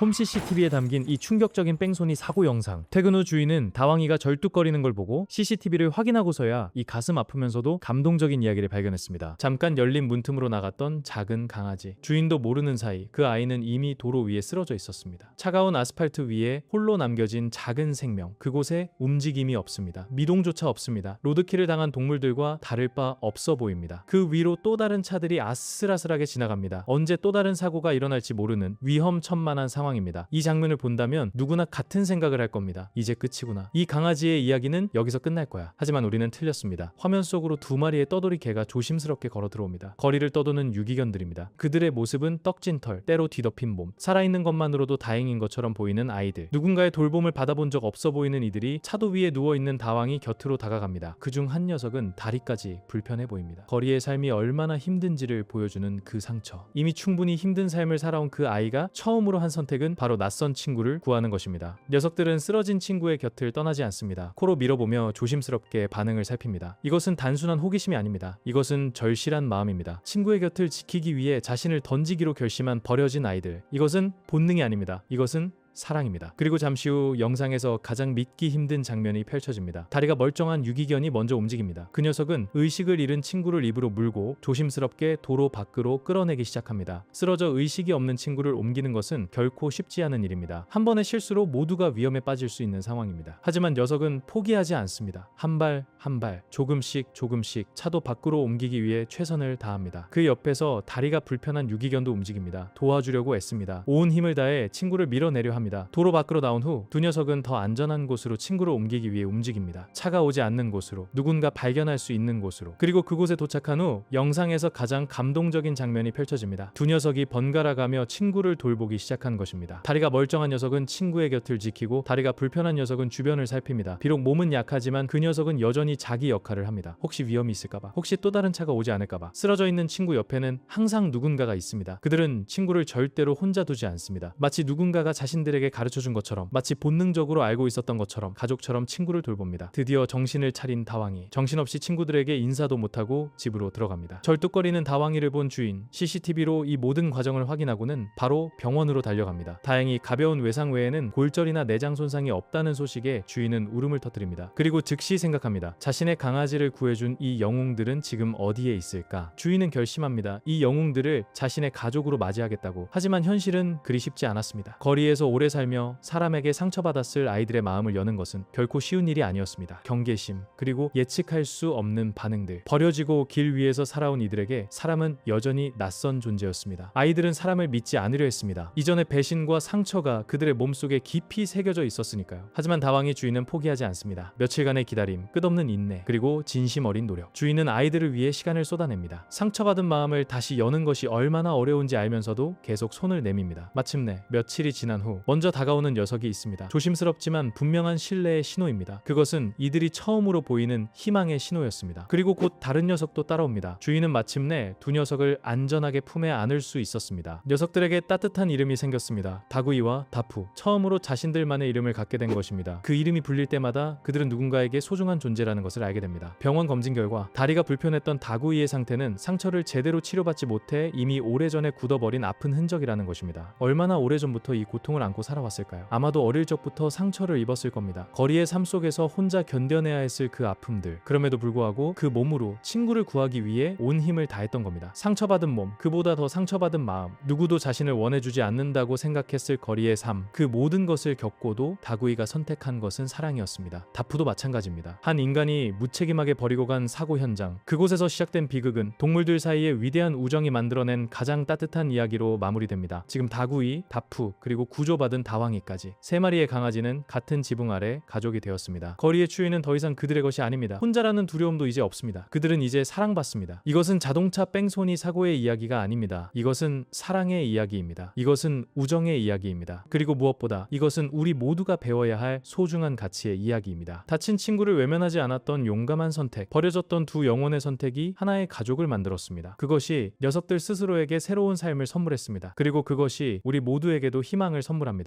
홈 CCTV에 담긴 이 충격적인 뺑소니 사고 영상. 퇴근 후 주인은 다왕이가 절뚝거리는 걸 보고 CCTV를 확인하고서야 이 가슴 아프면서도 감동적인 이야기를 발견했습니다. 잠깐 열린 문틈으로 나갔던 작은 강아지. 주인도 모르는 사이 그 아이는 이미 도로 위에 쓰러져 있었습니다. 차가운 아스팔트 위에 홀로 남겨진 작은 생명. 그곳에 움직임이 없습니다. 미동조차 없습니다. 로드킬을 당한 동물들과 다를 바 없어 보입니다. 그 위로 또 다른 차들이 아슬아슬하게 지나갑니다. 언제 또 다른 사고가 일어날지 모르는 위험천만한 상황입니다. 이 장면을 본다면 누구나 같은 생각을 할 겁니다. 이제 끝이구나. 이 강아지의 이야기는 여기서 끝날 거야. 하지만 우리는 틀렸습니다. 화면 속으로 두 마리의 떠돌이 개가 조심스럽게 걸어 들어옵니다. 거리를 떠도는 유기견들입니다. 그들의 모습은 떡진 털, 때로 뒤덮인 몸, 살아있는 것만으로도 다행인 것처럼 보이는 아이들. 누군가의 돌봄을 받아본 적 없어 보이는 이들이 차도 위에 누워있는 다왕이 곁으로 다가갑니다. 그중 한 녀석은 다리까지 불편해 보입니다. 거리의 삶이 얼마나 힘든지를 보여주는 그 상처. 이미 충분히 힘든 삶을 살아온 그 아이가 처음으로 한 선택은 바로 낯선 친구를 구하는 것입니다. 녀석들은 쓰러진 친구의 곁을 떠나지 않습니다. 코로 밀어보며 조심스럽게 반응을 살핍니다. 이것은 단순한 호기심이 아닙니다. 이것은 절실한 마음입니다. 친구의 곁을 지키기 위해 자신을 던지기로 결심한 버려진 아이들. 이것은 본능이 아닙니다. 이것은 사랑입니다. 그리고 잠시 후 영상에서 가장 믿기 힘든 장면이 펼쳐집니다. 다리가 멀쩡한 유기견이 먼저 움직입니다. 그 녀석은 의식을 잃은 친구를 입으로 물고 조심스럽게 도로 밖으로 끌어내기 시작합니다. 쓰러져 의식이 없는 친구를 옮기는 것은 결코 쉽지 않은 일입니다. 한 번의 실수로 모두가 위험에 빠질 수 있는 상황입니다. 하지만 녀석은 포기하지 않습니다. 한 발 한 발 조금씩 차도 밖으로 옮기기 위해 최선을 다합니다. 그 옆에서 다리가 불편한 유기견도 움직입니다. 도와주려고 애씁니다. 온 힘을 다해 친구를 밀어내려 합니다. 도로 밖으로 나온 후 두 녀석은 더 안전한 곳으로 친구를 옮기기 위해 움직입니다. 차가 오지 않는 곳으로, 누군가 발견할 수 있는 곳으로. 그리고 그곳에 도착한 후 영상에서 가장 감동적인 장면이 펼쳐집니다. 두 녀석이 번갈아가며 친구를 돌보기 시작한 것입니다. 다리가 멀쩡한 녀석은 친구의 곁을 지키고 다리가 불편한 녀석은 주변을 살핍니다. 비록 몸은 약하지만 그 녀석은 여전히 자기 역할을 합니다. 혹시 위험이 있을까봐, 혹시 또 다른 차가 오지 않을까봐. 쓰러져 있는 친구 옆에는 항상 누군가가 있습니다. 그들은 친구를 절대로 혼자 두지 않습니다. 마치 누군가가 자신들에게 가르쳐준 것처럼, 마치 본능적으로 알고 있었던 것처럼 가족처럼 친구를 돌봅니다. 드디어 정신을 차린 다왕이 정신없이 친구들에게 인사도 못하고 집으로 들어갑니다. 절뚝거리는 다왕이를 본 주인, CCTV로 이 모든 과정을 확인하고는 바로 병원으로 달려갑니다. 다행히 가벼운 외상 외에는 골절이나 내장 손상이 없다는 소식에 주인은 울음을 터뜨립니다. 그리고 즉시 생각합니다. 자신의 강아지를 구해준 이 영웅들은 지금 어디에 있을까? 주인은 결심합니다. 이 영웅들을 자신의 가족으로 맞이하겠다고. 하지만 현실은 그리 쉽지 않았습니다. 거리에서 오래 살며 사람에게 상처받았을 아이들의 마음을 여는 것은 결코 쉬운 일이 아니었습니다. 경계심, 그리고 예측할 수 없는 반응들. 버려지고 길 위에서 살아온 이들에게 사람은 여전히 낯선 존재였습니다. 아이들은 사람을 믿지 않으려 했습니다. 이전의 배신과 상처가 그들의 몸속에 깊이 새겨져 있었으니까요. 하지만 다왕의 주인은 포기하지 않습니다. 며칠간의 기다림, 끝없는 인내, 그리고 진심 어린 노력. 주인은 아이들을 위해 시간을 쏟아냅니다. 상처받은 마음을 다시 여는 것이 얼마나 어려운지 알면서도 계속 손을 내밉니다. 마침내 며칠이 지난 후 먼저 다가오는 녀석이 있습니다. 조심스럽지만 분명한 신뢰의 신호입니다. 그것은 이들이 처음으로 보이는 희망의 신호였습니다. 그리고 곧 다른 녀석도 따라옵니다. 주인은 마침내 두 녀석을 안전하게 품에 안을 수 있었습니다. 녀석들에게 따뜻한 이름이 생겼습니다. 다구이와 다푸. 처음으로 자신들만의 이름을 갖게 된 것입니다. 그 이름이 불릴 때마다 그들은 누군가에게 소중한 존재라는 것을 알게 됩니다. 병원 검진 결과 다리가 불편했던 다구이의 상태는 상처를 제대로 치료받지 못해 이미 오래전에 굳어버린 아픈 흔적이라는 것입니다. 얼마나 오래전부터 이 고통을 안고 살아왔을까요? 아마도 어릴 적부터 상처를 입었을 겁니다. 거리의 삶 속에서 혼자 견뎌내야 했을 그 아픔들. 그럼에도 불구하고 그 몸으로 친구를 구하기 위해 온 힘을 다했던 겁니다. 상처받은 몸, 그보다 더 상처받은 마음, 누구도 자신을 원해주지 않는다고 생각했을 거리의 삶, 그 모든 것을 겪고도 다구이가 선택한 것은 사랑이었습니다. 다푸도 마찬가지입니다. 한 인간이 무책임하게 버리고 간 사고 현장, 그곳에서 시작된 비극은 동물들 사이에 위대한 우정이 만들어낸 가장 따뜻한 이야기로 마무리됩니다. 지금 다구이, 다푸, 그리고 구조받은 다왕이까지 세 마리의 강아지는 같은 지붕 아래 가족이 되었습니다. 거리의 추위는 더 이상 그들의 것이 아닙니다. 혼자라는 두려움도 이제 없습니다. 그들은 이제 사랑받습니다. 이것은 자동차 뺑소니 사고의 이야기가 아닙니다. 이것은 사랑의 이야기입니다. 이것은 우정의 이야기입니다. 그리고 무엇보다 이것은 우리 모두가 배워야 할 소중한 가치의 이야기입니다. 다친 친구를 외면하지 않았던 용감한 선택, 버려졌던 두 영혼의 선택이 하나의 가족을 만들었습니다. 그것이 녀석들 스스로에게 새로운 삶을 선물했습니다. 그리고 그것이 우리 모두에게도 희망을 선물합니다.